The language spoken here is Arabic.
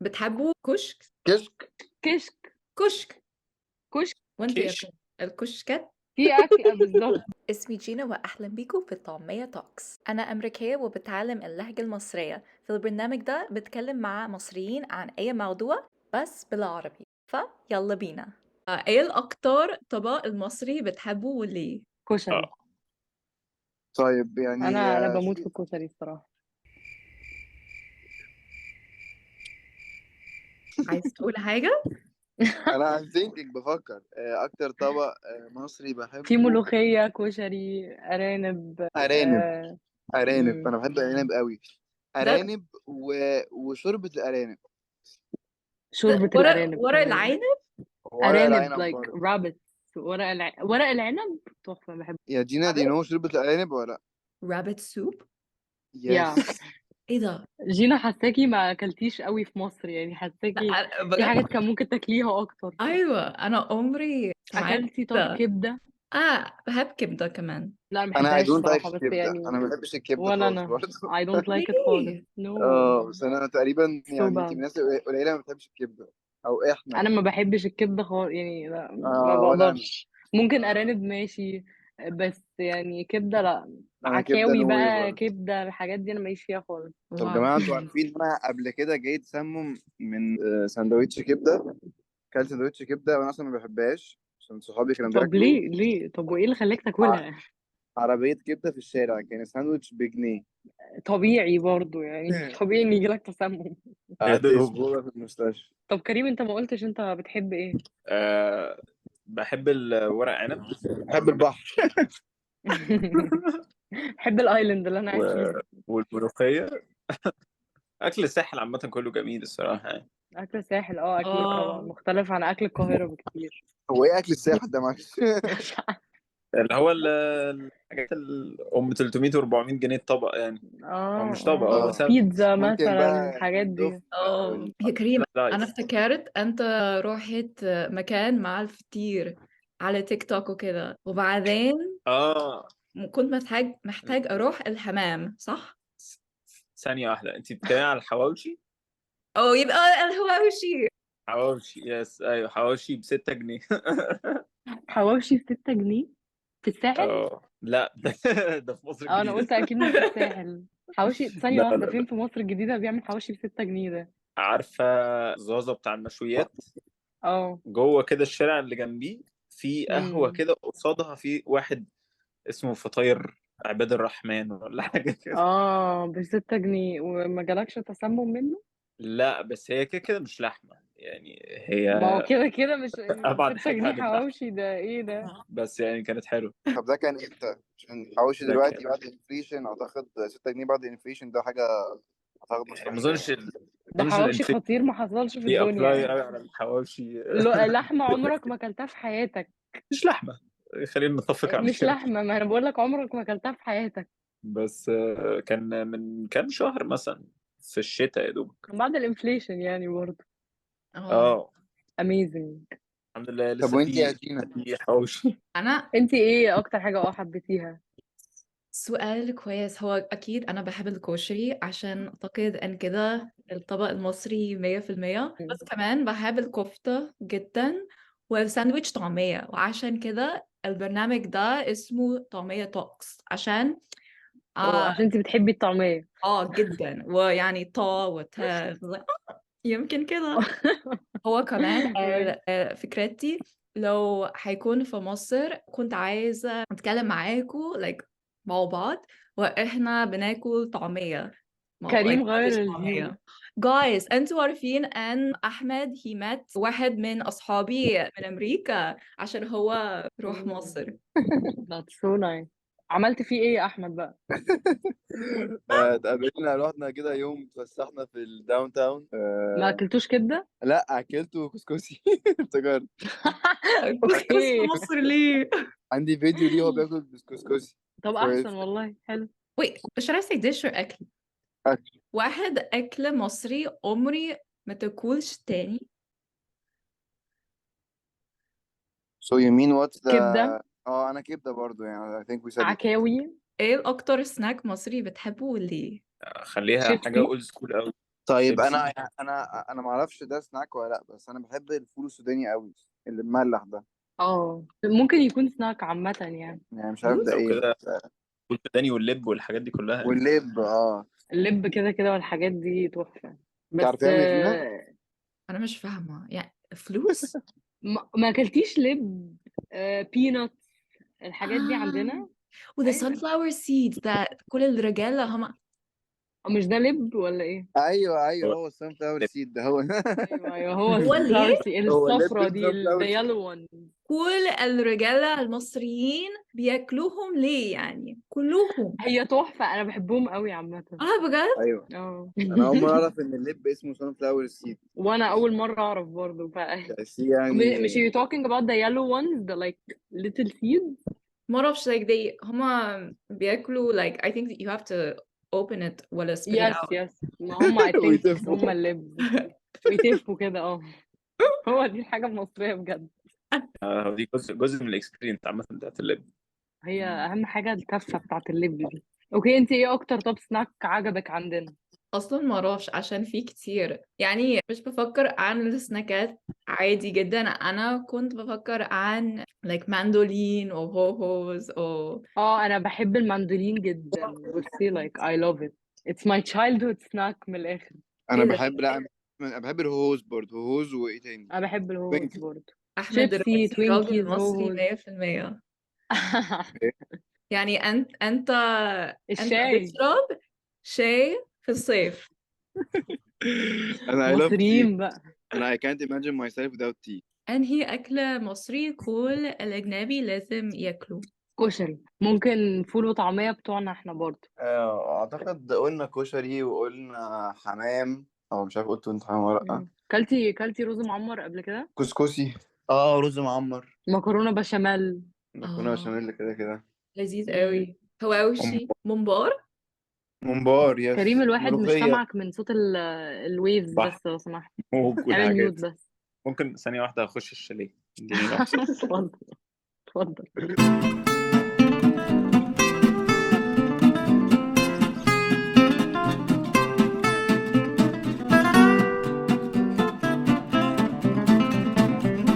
بتحبوا كشك؟ كشك. كشك كشك. كشك وانت يا كيش. الكشكات. في أكل بالظبط. اسمي جينا وأهلا بيكم في طعمية توكس. أنا أمريكية وبتعلم اللهجة المصرية. في البرنامج ده بتكلم مع مصريين عن أي موضوع بس بالعربي، فيلا بينا. ايه الأكتر طبق المصري بتحبه وليه؟ كشري. اه طيب يعني أنا بموت في في الكشري الصراحة. عايز تقول حاجة؟ انا I'm thinking بفكر اكتر طبق مصري في بحبه. ملوخية، كشري، أرانب. ارانب. ارانب مم. انا بحب الارانب قوي. ده ارانب وشوربة الارانب. شوربة ورق الأرانب ورق كمان. العنب. ورق أرانب العنب like برضه. rabbit. ورق العنب تحفة بحب. يا دينا دي نو شوربة الارانب ولا لا؟ رابت سوب. يا يس. ايه ده؟ جينا حساكي ما أكلتيش قوي في مصر، يعني لا، حساكي في بجد. حاجات كان ممكن تاكليها أكتر. ايوه انا عمري سمعت أكلتي طب كده. كبدة؟ بحب كبدة كمان. لا أنا انا I بحبهاش don't like الصراحة، بس الكبدة، انا يعني ما بحبش الكبدة ولا خالص أنا. برضه. I don't like it خالص. ليه؟ no. بس انا تقريبا so يعني انت من bad. الناس قليلة ما بتحبش الكبدة، او احنا انا ما يعني. بحبش الكبده خالص، يعني لا ما ولا انا. بقدرش. ممكن ارانب ماشي، بس يعني كبده لا. انا كبدة عكاوي نو واي بقى، برضه. كبده، الحاجات دي انا ماليش فيها خالص. طب واو. جماعة انتوا عارفين ان انا قبل كده جاي تسمم من سندوتش كبدة. كلت سندوتش كبدة وانا اصلا ما بحبهاش عشان صحابي كانوا طب بياكلوا. ليه طب وايه اللي خلاك ع- تاكلها؟ عربية كبدة في الشارع كان ساندوتش بجنيه. طبيعي برضو يعني طبيعي ان يجيلك تسمم. يا قعدت دوب. اسبوع في المستشفى. طب كريم، انت ما قلتش انت بتحب ايه؟ بحب الورق عنب بحب البحر. بحب الايلاند اللي انا و... قاعد فيها. والملوخية. أكل الساحل عامة كله جميل الصراحة يعني. اكل الساحل اكيد طبعا اه مختلف عن اكل القاهره بكتير. هو ايه اكل الساحل ده معلش؟ اللي هو الحاجات أم 300 و400 جنيه الطبق يعني. أو مش طبق، هو اه بيتزا ممكن مثلا، بقى الحاجات دي. الكفتة يا كريم، انا لايف. افتكرت انت روحت مكان مع الفطير على تيك توك وكده، وبعدين اه كنت محتاج اروح الحمام، صح؟ ثانية واحدة، أنت بتتكلمي على الحواوشي؟ او يبقى الهواوشي. حواوشي يس، أيوه حواوشي ب6 جنيه. حواوشي ب6 جنيه في الساحل؟ لا ده في مصر انا الجديدة. قلت اكيد مش في الساحل. حواوشي ثانية لا واحدة، لا فين لا، في مصر الجديدة بيعمل حواوشي ب6 جنيه ده؟ عارفة زازا بتاع المشويات؟ اه. جوه كده الشارع اللي جنبيه في قهوة امم كده، قصادها في واحد اسمه فطاير عباد الرحمن ولا حاجة كده. ب6 جنيه وما جالكش تسمم منه؟ لا بس هي كده كده مش لحمة يعني، ما هو هي كده كده مش. أبعد ستة حاجة جنيه عن اللحمة، حواوشي ده ايه ده؟ بس يعني كانت حلوة. طب ده كان امتى؟ عشان الحواوشي ده دلوقتي كان بعد الانفليشن اعتقد 6 جنيه بعد الانفليشن ده حاجة اعتقد يعني مستحيلة. ده حواوشي الانفليشن خطير ما حصلش في دي ابلاي الدنيا. قوي على الحواوشي. لحمة عمرك ما اكلتها في حياتك. مش لحمة، خلينا نتفق على مش كده. لحمة، ما انا بقول لك عمرك ما اكلتها في حياتك. بس كان من كام شهر مثلا في الشتاء يا دوبك. كان بعد الانفليشن يعني برضه. اه اه اميزنج. الحمد لله طب لسه وانت يا في جينا؟ في حواوشي. انا انتي ايه اكتر حاجة حبيتيها؟ سؤال كويس. هو اكيد انا بحب الكشري عشان اعتقد ان كده الطبق المصري 100%، بس كمان بحب الكفتة جدا والساندويتش طعمية، وعشان كده البرنامج ده اسمه طعمية توكس عشان آه, عشان انتي بتحبي الطعمية. جدا، ويعني طا وتا يمكن كده. هو كمان فكرتي لو هيكون في مصر كنت عايزة أتكلم معاكم مع بعض وإحنا بناكل طعمية. كريم ساندويتش غير الفيو. طعمية. جايز انتوا عارفين ان احمد مات واحد من اصحابي من امريكا عشان هو روح مصر. That's so nice. عملت فيه ايه يا احمد بقى؟ اتقابلنا رحنا كده يوم اتفسحنا في الداون تاون ما اكلتوش كبدة؟ لا اكلته كسكسي. افتكرت كسكس في اوكي. مصر ليه؟ عندي فيديو ليه هو بياكل كسكسي. طب احسن والله، حلو. wait should I say dish or أكل؟ أكل. واحد أكل مصري عمري ما تاكلش تاني. So you mean what's the كبدة، انا كبده برضو يعني I think we said it. عكاوي، ايه الأكتر سناك مصري بتحبه وليه؟ خليها حاجة شيبسي. اولد سكول قوي. طيب شيبسي. انا ما اعرفش ده سناك ولا لا، بس انا بحب الفول السوداني قوي، اللي مملح ده. ممكن يكون سناك عامة يعني. يعني مش عارف ده لو ايه كده بس. فول سوداني واللب والحاجات دي كلها يعني. واللب اللب كده كده والحاجات دي تحفة. تعرف بس يعمل دينا؟ انا مش فاهمة يعني فلوس. ما اكلتيش لب؟ بينات الحاجات دي آه عندنا. وذا ايوه. sunflower seeds ده كل الرجالة هم. مش ده لب ولا ايه؟ ايوه هو هو السان فلاور لب. سيد ده هو. ايوه هو هو السان ليه فلاور سي هو لب الصفرة دي، السان فلاور the سيد. yellow one. كل الرجالة المصريين بياكلوهم ليه يعني كلهم؟ هي تحفة، انا بحبهم قوي عامة. بجد. ايوه اه انا اول مره اعرف ان اللب اسمه سان فلاور سيد. وانا اول مرة اعرف برضو بس يعني مش you talking about the yellow ones, the like little seeds. معرفش like هما بياكلوا like I think that you have to open it ولا spit it Yes out. yes ما هم I think ويتفوا. هم اللبز ويتفوا كده هو دي الحاجة المصرية بجد. دي جزء من الاكسبيرينس عامة بتاعت اللب. هي أهم حاجة الكفة بتاعت اللب دي. اوكي انت ايه اكتر طب سناك عجبك عندنا؟ اصلا ما اعرفش عشان في كتير يعني مش بفكر عن السناكات عادي جدا. انا كنت بفكر عن like mandolin او هوهوز او انا بحب الماندولين جدا. بصي like I love it. It's my childhood snack من الاخر. انا ايه ده. بحب، لا انا بحب الهوز برضه، هوز وايه تاني؟ انا بحب الهوز توينكس. برضه. احمد شيبسي دلوقتي راجل توينكيز مصري هوهوز. 100%. يعني انت الشاي. بتشرب شاي في الصيف. انا I love tea. مصريين بقى. انا I can't imagine myself without tea. انهي اكلة مصري كل الاجنبي لازم ياكلوا؟ كشري. ممكن فول وطعمية بتوعنا احنا برضه. اعتقد قلنا كشري وقلنا حمام، او مش عارف قلت انت حمام ولا لا. كلتي رز معمر قبل كده؟ كسكسي، رز معمر، مكرونة بشاميل. مكرونه اه بشاميل كده كده. لذيذ مم. قوي. حواوشي ممبار. ممبار، كريم يس، الواحد مش ملوخيه. سامعك من صوت الويفز صح. بس لو سمحت. وكل اعمل ميوت حاجات. بس. ممكن ثانية واحدة أخش الشاليه اديني لحظة. اتفضل اتفضل.